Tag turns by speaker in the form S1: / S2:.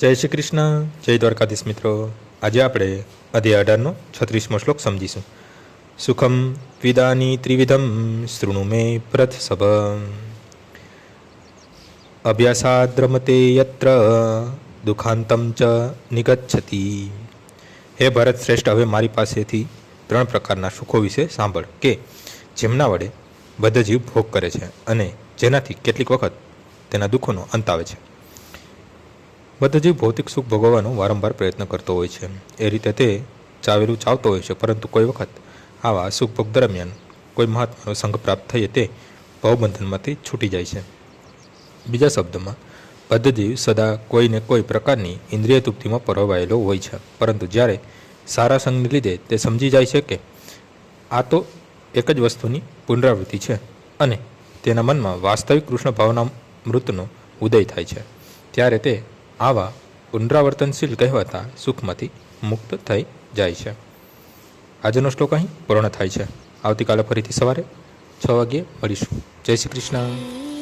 S1: જય શ્રી કૃષ્ણ, જય દ્વારકાધીશ મિત્રો. આજે આપણે અધ્યાય 18નો 36મો શ્લોક સમજીશું. સુખમ વિદાની ત્રિવિધમ શૃણુ મે પ્રથસભ અભ્યાસાદ્રમતે યત્ર દુઃખાંતમ ચ નિગચ્છતિ. હે ભરત શ્રેષ્ઠ, હવે મારી પાસેથી 3 પ્રકારના સુખો વિશે સાંભળ કે જેમના વડે બધા જીવ ભોગ કરે છે અને જેનાથી કેટલીક વખત તેના દુઃખોનો અંત આવે છે. બધા જીવ ભૌતિક સુખ ભોગવવાનો વારંવાર પ્રયત્ન કરતો હોય છે. એ રીતે તે ચાવેલું ચાવતો હોય છે, પરંતુ કોઈ વખત આવા સુખ ભોગ દરમિયાન કોઈ મહાત્માનો સંગ પ્રાપ્ત થઈએ તે ભવબંધનમાંથી છૂટી જાય છે. બીજા શબ્દમાં, બધા જીવ સદા કોઈને કોઈ પ્રકારની ઇન્દ્રિય તૃપ્તિમાં પરોવાયેલો હોય છે, પરંતુ જ્યારે સારા સંગને લીધે તે સમજી જાય છે કે આ તો એક જ વસ્તુની પુનરાવૃત્તિ છે અને તેના મનમાં વાસ્તવિક કૃષ્ણ ભાવના મૃતનો ઉદય થાય છે, ત્યારે તે આવા પુનરાવર્તનશીલ કહેવાતા સુખમાંથી મુક્ત થઈ જાય છે. આજનો શ્લોક અહીં પૂર્ણ થાય છે. આવતીકાલે ફરીથી સવારે 6 વાગ્યે મળીશું. જય શ્રી કૃષ્ણ.